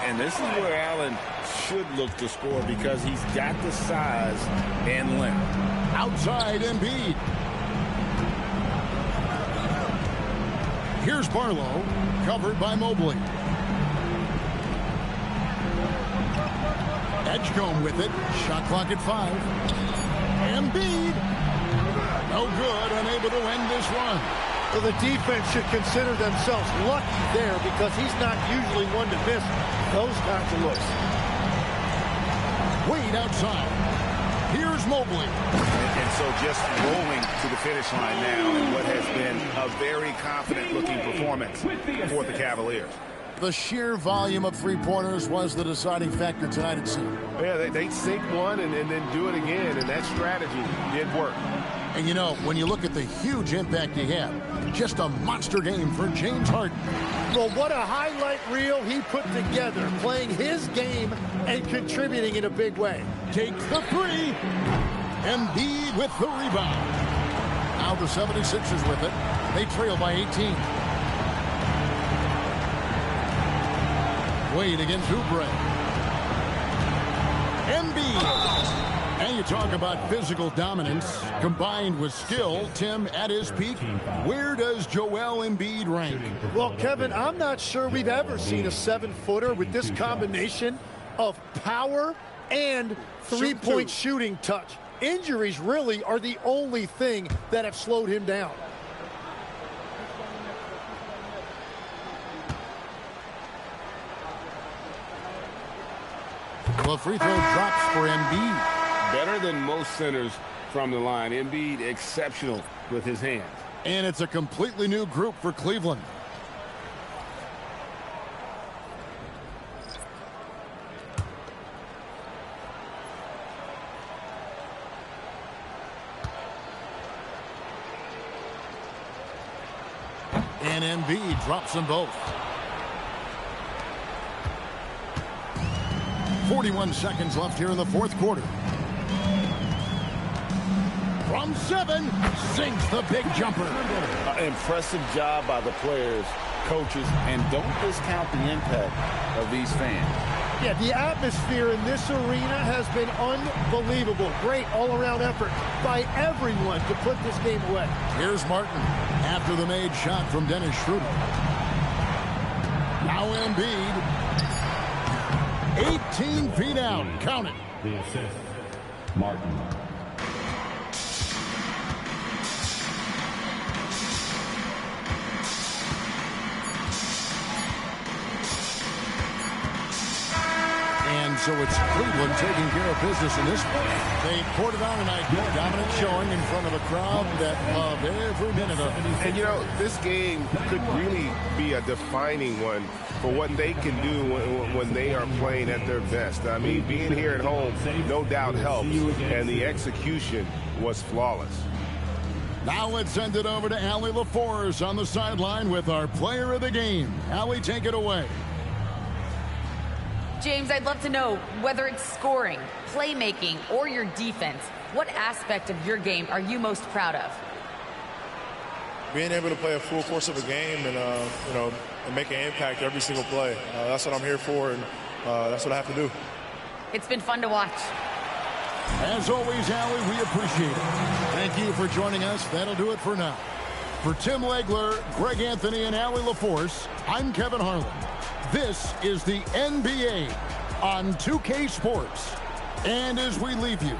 And this is where Allen should look to score because he's got the size and length. Outside Embiid. Here's Barlow, covered by Mobley. Edgecombe with it. Shot clock at 5. Embiid. No good, unable to end this run. Well, the defense should consider themselves lucky there because he's not usually one to miss those kinds of looks. Wade outside. Here's Mobley. And so just rolling to the finish line now in what has been a very confident-looking performance for the Cavaliers. The sheer volume of three-pointers was the deciding factor tonight, it seemed. Yeah, they sink one and then do it again, and that strategy did work. And, you know, when you look at the huge impact he had, just a monster game for James Harden. Well, what a highlight reel he put together, playing his game and contributing in a big way. Takes the three. Embiid with the rebound. Now the 76ers with it. They trail by 18. Wade against Oubre. Embiid. And you talk about physical dominance combined with skill. Tim, at his peak, where does Joel Embiid rank? Well, Kevin, I'm not sure we've ever seen a 7-footer with this combination of power and three-point shooting touch. Injuries really are the only thing that have slowed him down. The free throw drops for Embiid. Better than most centers from the line. Embiid exceptional with his hands. And it's a completely new group for Cleveland. And Embiid drops them both. 41 seconds left here in the fourth quarter. From 7, sinks the big jumper. Impressive job by the players, coaches, and don't discount the impact of these fans. Yeah, the atmosphere in this arena has been unbelievable. Great all-around effort by everyone to put this game away. Here's Martin after the made shot from Dennis Schroeder. Now Embiid. 18 feet out. Count it. The assist, Martin. And so it's Cleveland taking care of business in this one. They poured it on tonight. Dominant showing in front of a crowd that loved every minute of it. And, you know, this game could really be a defining one for what they can do when they are playing at their best. I mean, being here at home, no doubt helps, and the execution was flawless. Now let's send it over to Allie LaForce on the sideline with our player of the game. Allie, take it away. James, I'd love to know whether it's scoring, playmaking, or your defense. What aspect of your game are you most proud of? Being able to play a full course of a game and, you know, and make an impact every single play. That's what I'm here for, and that's what I have to do. It's been fun to watch. As always, Allie, we appreciate it. Thank you for joining us. That'll do it for now. For Tim Legler, Greg Anthony, and Allie LaForce, I'm Kevin Harlan. This is the NBA on 2K Sports. And as we leave you